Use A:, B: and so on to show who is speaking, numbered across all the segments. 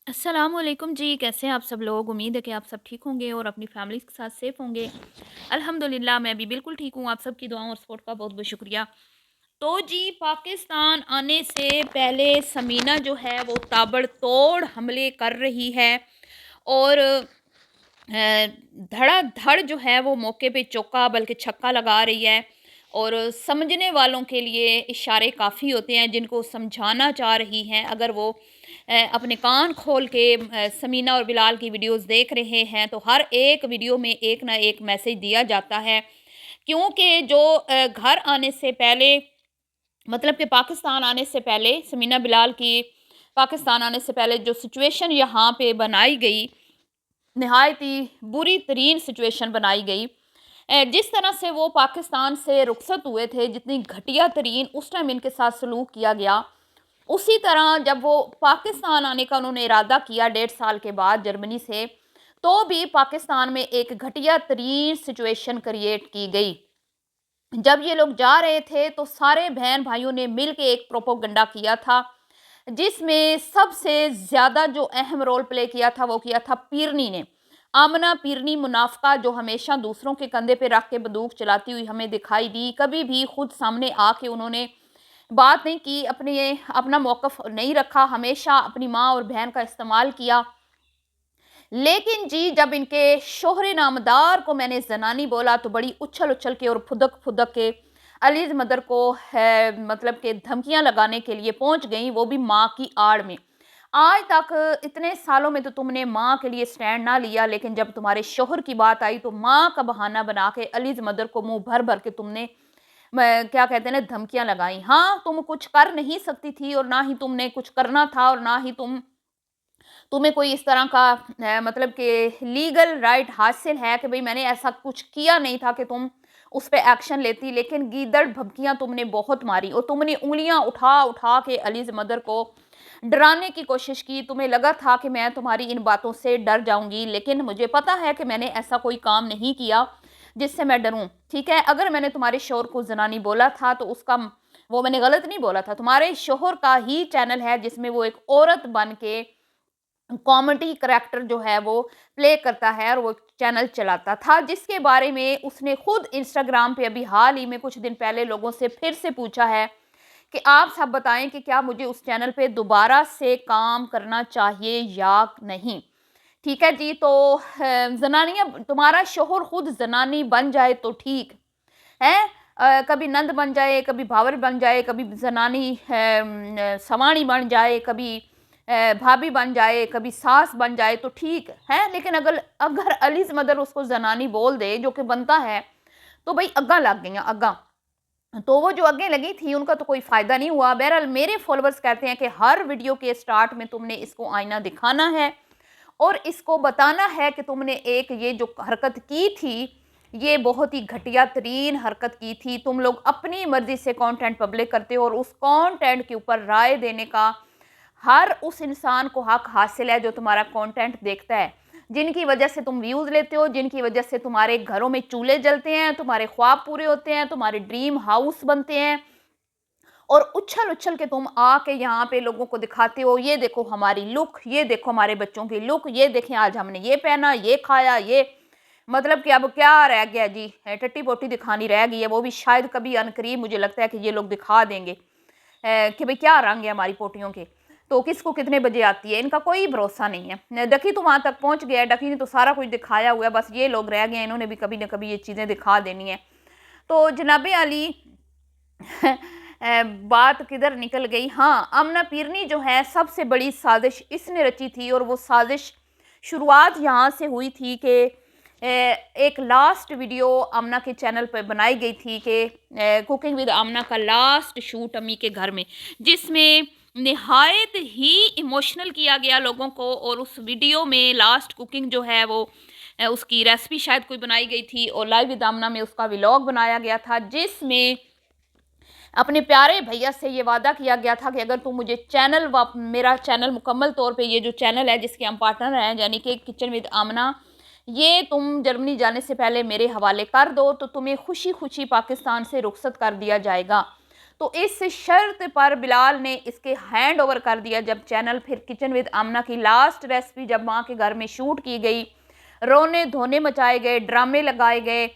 A: अस्सलामुअलैकुम जी, कैसे हैं आप सब लोग? उम्मीद है कि आप सब ठीक होंगे और अपनी फैमिली के साथ सेफ होंगे। अल्हम्दुलिल्लाह मैं भी बिल्कुल ठीक हूँ। आप सबकी दुआओं और सपोर्ट का बहुत-बहुत शुक्रिया। तो जी, पाकिस्तान आने से पहले समीना जो है वो ताबड़तोड़ हमले कर रही है और धड़ाधड़ जो है वो मौके पे चौका बल्कि छक्का लगा रही है। और समझने वालों के लिए इशारे काफ़ी होते हैं जिनको समझाना चाह रही हैं। अगर वो अपने कान खोल के समीना और बिलाल की वीडियोस देख रहे हैं तो हर एक वीडियो में एक ना एक मैसेज दिया जाता है। क्योंकि जो घर आने से पहले, मतलब कि पाकिस्तान आने से पहले, समीना बिलाल की पाकिस्तान आने से पहले जो सिचुएशन यहाँ पे बनाई गई, नहायत ही बुरी तरीन सिचुएशन बनाई गई। जिस तरह से वो पाकिस्तान से रुखसत हुए थे, जितनी घटिया तरीन उस टाइम इनके साथ सलूक किया गया, उसी तरह जब वो पाकिस्तान आने का उन्होंने इरादा किया 1.5 साल के बाद जर्मनी से, तो भी पाकिस्तान में एक घटिया तरीन सिचुएशन क्रिएट की गई। जब ये लोग जा रहे थे तो सारे बहन भाइयों ने मिल के एक प्रोपोगंडा किया था, जिसमें सबसे ज़्यादा जो अहम रोल प्ले किया था वो किया था पीरनी ने। आमना पीरनी मुनाफ़िका जो हमेशा दूसरों के कंधे पे रख के बंदूक चलाती हुई हमें दिखाई दी, कभी भी खुद सामने आके उन्होंने बात नहीं की, अपना मौक़िफ़ नहीं रखा, हमेशा अपनी माँ और बहन का इस्तेमाल किया। लेकिन जी, जब इनके शोहरे नामदार को मैंने ज़नानी बोला तो बड़ी उछल-उछल के और फुदक-फुदक के अलीज़ मदर को है मतलब कि धमकियाँ लगाने के लिए पहुँच गईं, वो भी माँ की आड़ में। आज तक इतने सालों में तो तुमने माँ के लिए स्टैंड ना लिया, लेकिन जब तुम्हारे शोहर की बात आई तो माँ का बहाना बना के अलीज़ मदर को मुँह भर-भर के तुमने म क्या कहते हैं ना, धमकियाँ लगाई। हाँ, तुम कुछ कर नहीं सकती थी और ना ही तुमने कुछ करना था और ना ही तुम्हें कोई इस तरह का मतलब कि लीगल राइट हासिल है कि भई मैंने ऐसा कुछ किया नहीं था कि तुम उस पे एक्शन लेती, लेकिन गीदड़ भभकियाँ तुमने बहुत मारी और तुमने उँगलियाँ उठा-उठा के अलीज़ मदर को डराने की कोशिश की। तुम्हें लगा था कि मैं तुम्हारी इन बातों से डर जाऊँगी, लेकिन मुझे पता है कि मैंने ऐसा कोई काम नहीं किया जिससे मैं डरूँ, ठीक है? अगर मैंने तुम्हारे शौहर को ज़नानी बोला था तो वो मैंने गलत नहीं बोला था। तुम्हारे शौहर का ही चैनल है जिसमें वो एक औरत बन के कॉमेडी करैक्टर जो है वो प्ले करता है और वो चैनल चलाता था, जिसके बारे में उसने खुद इंस्टाग्राम पे अभी हाल ही में कुछ दिन पहले लोगों से फिर से पूछा है कि आप सब बताएं कि क्या मुझे उस चैनल पे दोबारा से काम करना चाहिए या नहीं। ठीक है जी, तो जनानियां, तुम्हारा शोहर खुद जनानी बन जाए तो ठीक है। कभी नंद बन जाए, कभी भावर बन जाए, कभी जनानी सवाणी बन जाए, कभी भाभी बन जाए, कभी सास बन जाए तो ठीक है, लेकिन अगर अगर अलीज मदर उसको जनानी बोल दे, जो कि बनता है, तो भाई अग्गा लग गई अग्गा। तो वो जो आगे लगी थी उनका तो कोई फायदा नहीं हुआ। बहरहाल मेरे फॉलोअर्स कहते हैं कि हर वीडियो के स्टार्ट में तुमने इसको आईना दिखाना है और इसको बताना है कि तुमने एक ये जो हरकत की थी, ये बहुत ही घटिया तरीन हरकत की थी। तुम लोग अपनी मर्जी से कंटेंट पब्लिक करते हो और उस कंटेंट के ऊपर राय देने का हर उस इंसान को हक हासिल है जो तुम्हारा कंटेंट देखता है, जिनकी वजह से तुम व्यूज़ लेते हो, जिनकी वजह से तुम्हारे घरों में चूल्हे जलते हैं, तुम्हारे ख्वाब पूरे होते हैं, तुम्हारे ड्रीम हाउस बनते हैं। और उछल-उछल के तुम आके यहाँ पे लोगों को दिखाते हो, ये देखो हमारी लुक, ये देखो हमारे बच्चों की लुक, ये देखें आज हमने ये पहना, ये खाया, ये मतलब कि अब क्या रह गया जी? टट्टी-पोटी दिखानी रह गई है, वो भी शायद कभी अनकरीब मुझे लगता है कि ये लोग दिखा देंगे कि भई क्या रंग है हमारी पोटियों के, तो किसको कितने बजे आती है, इनका कोई भरोसा नहीं है। डकी तो वहाँ तक पहुँच गया है, डकी ने तो सारा कुछ दिखाया हुआ है, बस ये लोग रह गए हैं, इन्होंने भी कभी न कभी ये चीज़ें दिखा देनी है। तो जनाबे अली बात किधर निकल गई? हाँ, आमना पीरनी जो है सबसे बड़ी साजिश इसने रची थी और वो साजिश शुरुआत यहाँ से हुई थी कि एक लास्ट वीडियो आमना के चैनल पर बनाई गई थी कि कुकिंग विद आमना का लास्ट शूट अम्मी के घर में, जिसमें निहायत ही इमोशनल किया गया लोगों को। और उस वीडियो में लास्ट कुकिंग जो है वो उसकी रेसिपी शायद कोई बनाई गई थी और लाइव विद आमना में उसका व्लॉग बनाया गया था, जिसमें अपने प्यारे भैया से ये वादा किया गया था कि अगर तुम मुझे मेरा चैनल मुकम्मल तौर पे, ये जो चैनल है जिसके हम पार्टनर हैं यानी कि किचन विद आमना, ये तुम जर्मनी जाने से पहले मेरे हवाले कर दो तो तुम्हें खुशी खुशी पाकिस्तान से रुखसत कर दिया जाएगा। तो इस शर्त पर बिलाल ने इसके हैंड ओवर कर दिया। जब चैनल फिर किचन विद आमना की लास्ट रेसिपी जब माँ के घर में शूट की गई, रोने धोने मचाए गए, ड्रामे लगाए गए,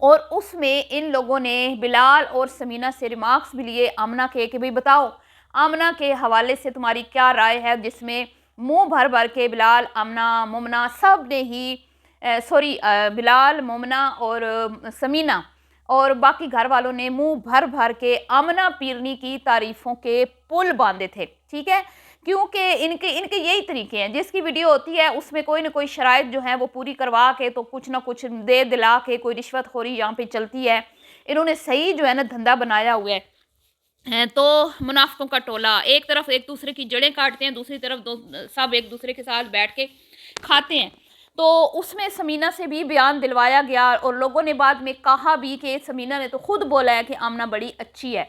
A: और उसमें इन लोगों ने बिलाल और समीना से रिमार्क्स भी लिए आमना के कि भाई बताओ आमना के हवाले से तुम्हारी क्या राय है, जिसमें मुंह भर भर के बिलाल, आमना, मुमना सब ने ही बिलाल, मोमना और समीना और बाकी घर वालों ने मुंह भर भर के आमना पीरनी की तारीफ़ों के पुल बांधे थे। ठीक है, क्योंकि इनके इनके यही तरीके हैं, जिसकी वीडियो होती है उसमें कोई ना कोई शराइत जो है वो पूरी करवा के तो कुछ ना कुछ दे दिला के कोई रिश्वतखोरी यहाँ पे चलती है। इन्होंने सही जो है ना धंधा बनाया हुआ है। तो मुनाफिकों का टोला एक तरफ एक दूसरे की जड़ें काटते हैं, दूसरी तरफ सब एक दूसरे के साथ बैठ के खाते हैं। तो उसमें समीना से भी बयान दिलवाया गया और लोगों ने बाद में कहा भी कि समीना ने तो खुद बोला है कि आमना बड़ी अच्छी है।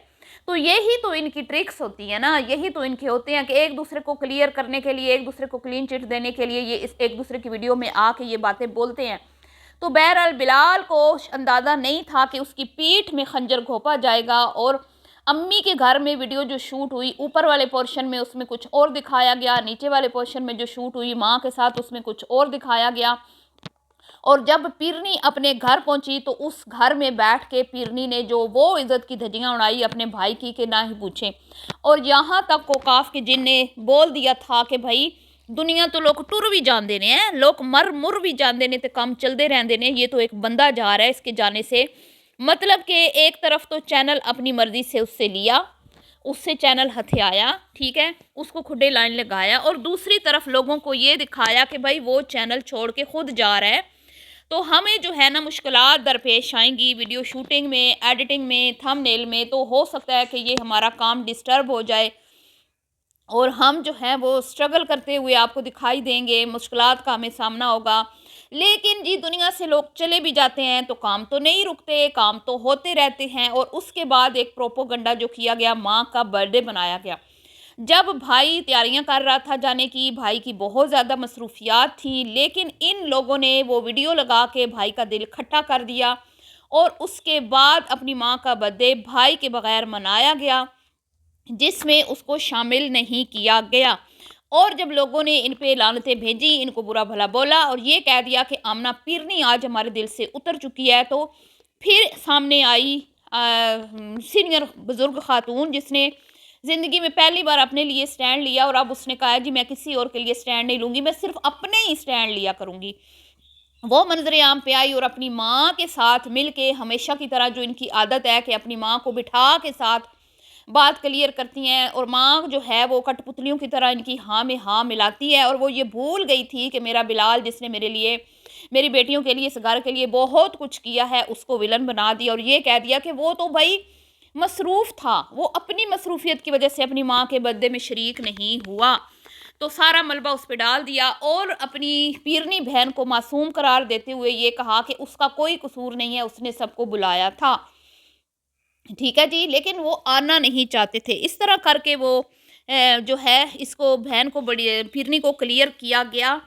A: तो यही तो इनकी ट्रिक्स होती है ना, यही तो इनके होते हैं कि एक दूसरे को क्लियर करने के लिए, एक दूसरे को क्लीन चिट देने के लिए ये इस एक दूसरे की वीडियो में आके ये बातें बोलते हैं। तो बहरहाल बिलाल को अंदाज़ा नहीं था कि उसकी पीठ में खंजर घोंपा जाएगा और अम्मी के घर में वीडियो जो शूट हुई ऊपर वाले पोर्शन में उसमें कुछ और दिखाया गया, नीचे वाले पोर्शन में जो शूट हुई माँ के साथ उसमें कुछ और दिखाया गया। और जब पीरनी अपने घर पहुंची तो उस घर में बैठ के पीरनी ने जो वो इज़्ज़त की धज्जियाँ उड़ाई अपने भाई की कि ना ही पूछें। और यहाँ तक कोकाफ के जिन ने बोल दिया था कि भाई दुनिया तो लोग टुर भी जान देने हैं, लोग मर मुर भी जान देने तो काम चलते रहते ने, ये तो एक बंदा जा रहा है, इसके जाने से मतलब कि एक तरफ तो चैनल अपनी मर्जी से उससे लिया, उससे चैनल हथियाया, ठीक है, उसको खुडे लाइन लगाया, और दूसरी तरफ लोगों को ये दिखाया कि भाई वो चैनल छोड़ के खुद जा रहा है। तो हमें जो है ना मुश्किलात दरपेश आएंगी वीडियो शूटिंग में, एडिटिंग में, थंबनेल में। तो हो सकता है कि ये हमारा काम डिस्टर्ब हो जाए और हम जो है वो स्ट्रगल करते हुए आपको दिखाई देंगे, मुश्किलात का हमें सामना होगा। लेकिन जी दुनिया से लोग चले भी जाते हैं तो काम तो नहीं रुकते, काम तो होते रहते हैं। और उसके बाद एक प्रोपोगंडा जो किया गया, माँ का बर्थडे बनाया गया। जब भाई तैयारियां कर रहा था जाने की, भाई की बहुत ज़्यादा मसरूफियात थी, लेकिन इन लोगों ने वो वीडियो लगा के भाई का दिल खट्टा कर दिया और उसके बाद अपनी माँ का बर्थडे भाई के बगैर मनाया गया, जिसमें उसको शामिल नहीं किया गया। और जब लोगों ने इन पे लानतें भेजी, इनको बुरा भला बोला और ये कह दिया कि आमना पीरनी आज हमारे दिल से उतर चुकी है, तो फिर सामने आई सीनियर बुज़ुर्ग खातून जिसने ज़िंदगी में पहली बार अपने लिए स्टैंड लिया और अब उसने कहा जी मैं किसी और के लिए स्टैंड नहीं लूँगी, मैं सिर्फ अपने ही स्टैंड लिया करूँगी। वो मंजर आम पे आई और अपनी माँ के साथ मिल के हमेशा की तरह जो इनकी आदत है कि अपनी माँ को बिठा के साथ बात क्लियर करती हैं, और माँ जो है वो कठपुतलियों की तरह इनकी हाँ में हाँ मिलाती है। और वो ये भूल गई थी कि मेरा बिलाल जिसने मेरे लिए, मेरी बेटियों के लिए, इस घर के लिए बहुत कुछ किया है, उसको विलन बना दिया और ये कह दिया कि वो तो भाई मसरूफ़ था, वो अपनी मसरूफियत की वजह से अपनी माँ के बर्थडे में शरीक नहीं हुआ। तो सारा मलबा उस पर डाल दिया और अपनी पीरनी बहन को मासूम करार देते हुए ये कहा कि उसका कोई कसूर नहीं है, उसने सबको बुलाया था। ठीक है जी, लेकिन वो आना नहीं चाहते थे। इस तरह करके वो जो है इसको बहन को बड़ी पीरनी को क्लियर किया गया।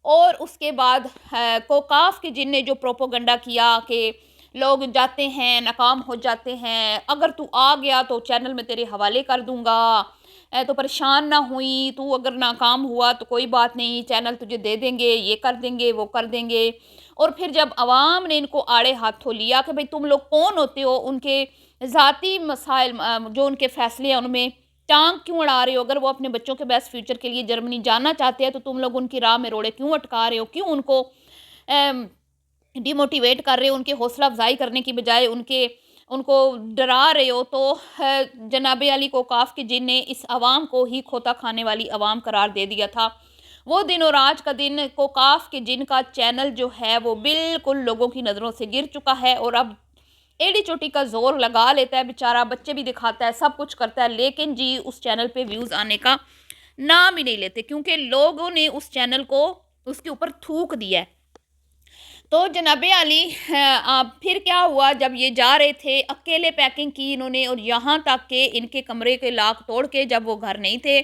A: और उसके बाद कोकाफ के जिन ने जो प्रोपोगंडा किया कि लोग जाते हैं नाकाम हो जाते हैं, अगर तू आ गया तो चैनल में तेरे हवाले कर दूंगा, तो परेशान ना हुई, तू अगर नाकाम हुआ तो कोई बात नहीं, चैनल तुझे दे देंगे, ये कर देंगे, वो कर देंगे। और फिर जब आवाम ने इनको आड़े हाथों लिया कि भाई तुम लोग कौन होते हो, उनके ज़ाती मसाइल जो उनके फैसले हैं उनमें टांग क्यों अड़ा रहे हो, अगर वो अपने बच्चों के बेस्ट फ्यूचर के लिए जर्मनी जाना चाहते हैं तो तुम लोग उनकी राह में रोड़े क्यों अटका रहे हो, क्यों उनको डिमोटिवेट कर रहे हो, उनकी हौसला अफजाई करने की बजाय उनको डरा रहे हो। तो जनाब अली कोकाफ के जिन ने इस आवाम को ही खोता खाने वाली आवाम करार दे दिया था। वो दिन और आज का दिन कोकाफ के जिन का चैनल जो है वो बिल्कुल लोगों की नज़रों से गिर चुका है और अब एड़ी चोटी का जोर लगा लेता है बेचारा, बच्चे भी दिखाता है, सब कुछ करता है, लेकिन जी उस चैनल पे व्यूज़ आने का नाम ही नहीं लेते क्योंकि लोगों ने उस चैनल को उसके ऊपर थूक दिया है। तो जनाब अली फिर क्या हुआ, जब ये जा रहे थे अकेले पैकिंग की इन्होंने, और यहाँ तक के इनके कमरे के लाक तोड़ के, जब वो घर नहीं थे,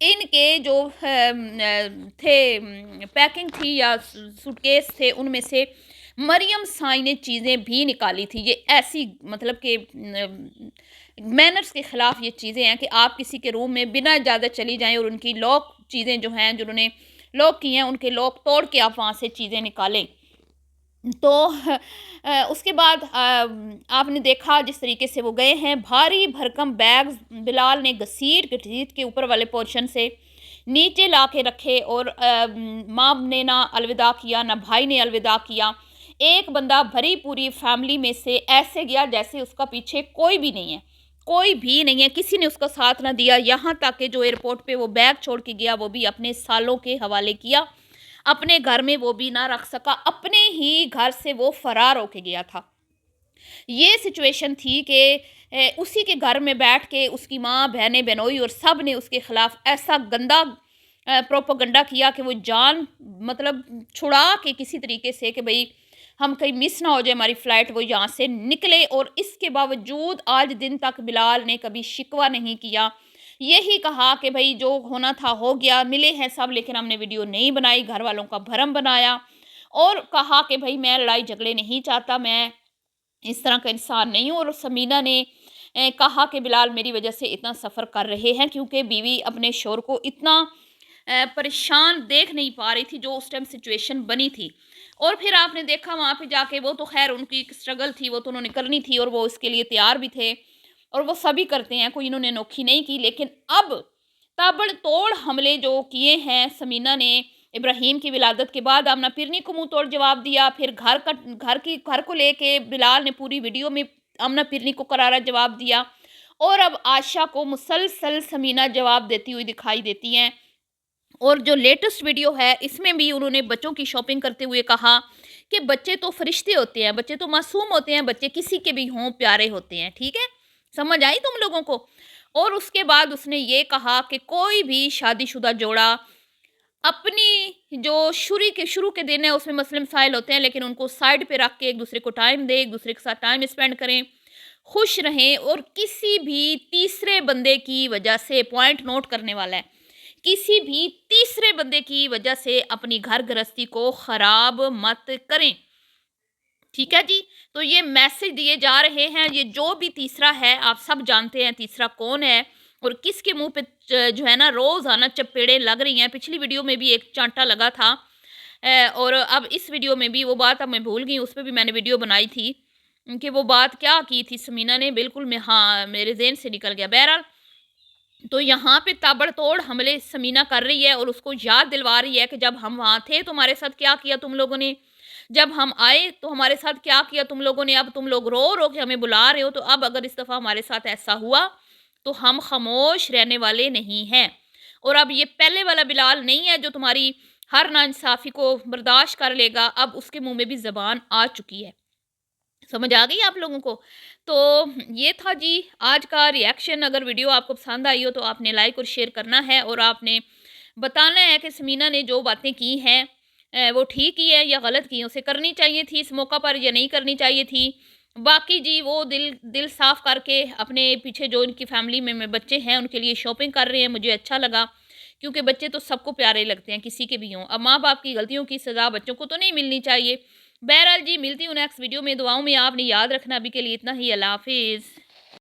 A: इनके जो थे पैकिंग थी या सूटकेस थे उनमें से मरियम साई ने चीज़ें भी निकाली थी। ये ऐसी मतलब कि मैनर्स के ख़िलाफ़ ये चीज़ें हैं कि आप किसी के रूम में बिना इजाज़त चली जाएँ और उनकी लॉक चीज़ें जो हैं, जो उन्होंने लॉक की हैं, उनके लॉक तोड़ के आप वहाँ से चीज़ें निकालें। तो उसके बाद आपने देखा जिस तरीके से वो गए हैं, भारी भरकम बैग्स बिलाल ने घसीट-घसीट के ऊपर वाले पोर्शन से नीचे ला के रखे और माँ ने ना अलविदा किया, ना भाई ने अलविदा किया। एक बंदा भरी पूरी फैमिली में से ऐसे गया जैसे उसका पीछे कोई भी नहीं है, कोई भी नहीं है, किसी ने उसका साथ ना दिया। यहाँ तक कि जो एयरपोर्ट पे वो बैग छोड़ के गया, वो भी अपने सालों के हवाले किया। अपने घर में वो भी ना रख सका, अपने ही घर से वो फरार होके गया था। ये सिचुएशन थी कि उसी के घर में बैठ के उसकी माँ, बहनें, बहनोई और सब ने उसके खिलाफ ऐसा गंदा प्रोपेगेंडा किया कि वो जान मतलब छुड़ा के किसी तरीके से कि भई हम कहीं मिस ना हो जाए हमारी फ़्लाइट, वो यहाँ से निकले। और इसके बावजूद आज दिन तक बिलाल ने कभी शिकवा नहीं किया। यही कहा कि भई जो होना था हो गया, मिले हैं सब लेकिन हमने वीडियो नहीं बनाई, घर वालों का भरम बनाया और कहा कि भई मैं लड़ाई झगड़े नहीं चाहता, मैं इस तरह का इंसान नहीं हूँ। और समीना ने कहा कि बिलाल मेरी वजह से इतना सफ़र कर रहे हैं क्योंकि बीवी अपने शौहर को इतना परेशान देख नहीं पा रही थी, जो उस टाइम सिचुएशन बनी थी। और फिर आपने देखा वहाँ पे जाके, वो तो ख़ैर उनकी एक स्ट्रगल थी, वो तो उन्होंने करनी थी और वो इसके लिए तैयार भी थे और वो सभी करते हैं, कोई इन्होंने अनोखी नहीं की। लेकिन अब ताबड़तोड़ हमले जो किए हैं समीना ने, इब्राहीम की विलादत के बाद आमना पिरनी को मुँह तोड़ जवाब दिया, फिर घर को लेके बिलाल ने पूरी वीडियो में आमना पिरनी को करारा जवाब दिया और अब आशा को मुसलसल समीना जवाब देती हुई दिखाई देती हैं। और जो लेटेस्ट वीडियो है इसमें भी उन्होंने बच्चों की शॉपिंग करते हुए कहा कि बच्चे तो फरिश्ते होते हैं, बच्चे तो मासूम होते हैं, बच्चे किसी के भी हों प्यारे होते हैं। ठीक है, समझ आई तुम लोगों को? और उसके बाद उसने ये कहा कि कोई भी शादीशुदा जोड़ा अपनी जो शुरू के दिन है उसमें मसले मसाइल होते हैं, लेकिन उनको साइड पे रख के एक दूसरे को टाइम दे, एक दूसरे के साथ टाइम स्पेंड करें, खुश रहें। और किसी भी तीसरे बंदे की वजह से, पॉइंट नोट करने वाला है, किसी भी तीसरे बंदे की वजह से अपनी घर गृहस्थी को खराब मत करें। ठीक है जी, तो ये मैसेज दिए जा रहे हैं। ये जो भी तीसरा है आप सब जानते हैं तीसरा कौन है और किसके मुंह पे जो है ना रोजाना चपेड़े लग रही हैं। पिछली वीडियो में भी एक चांटा लगा था और अब इस वीडियो में भी वो बात अब मैं भूल गई, उस पर भी मैंने वीडियो बनाई थी कि वो बात क्या की थी समीना ने, बिल्कुल मैं हाँ मेरे जेहन से निकल गया। बहरहाल तो यहाँ पे ताबड़तोड़ हमले समीना कर रही है और उसको याद दिलवा रही है कि जब हम वहाँ थे तो हमारे साथ क्या किया तुम लोगों ने, जब हम आए तो हमारे साथ क्या किया तुम लोगों ने, अब तुम लोग रो रो के हमें बुला रहे हो, तो अब अगर इस दफ़ा हमारे साथ ऐसा हुआ तो हम खामोश रहने वाले नहीं हैं। और अब ये पहले वाला बिलाल नहीं है जो तुम्हारी हर नाइंसाफ़ी को बर्दाश्त कर लेगा, अब उसके मुँह में भी ज़बान आ चुकी है। समझ आ गई आप लोगों को? तो ये था जी आज का रिएक्शन। अगर वीडियो आपको पसंद आई हो तो आपने लाइक और शेयर करना है और आपने बताना है कि समीना ने जो बातें की हैं वो ठीक की है या गलत की है, उसे करनी चाहिए थी इस मौका पर या नहीं करनी चाहिए थी। बाकी जी वो दिल दिल साफ़ करके अपने पीछे जो इनकी फैमिली में बच्चे हैं उनके लिए शॉपिंग कर रहे हैं, मुझे अच्छा लगा क्योंकि बच्चे तो सबको प्यारे लगते हैं किसी के भी हों। अब माँ बाप की गलतियों की सज़ा बच्चों को तो नहीं मिलनी चाहिए। बहरहाल जी मिलती हूँ नेक्स्ट वीडियो में, दुआओं में आपने याद रखना। अभी के लिए इतना ही, अल्लाह हाफ़िज़।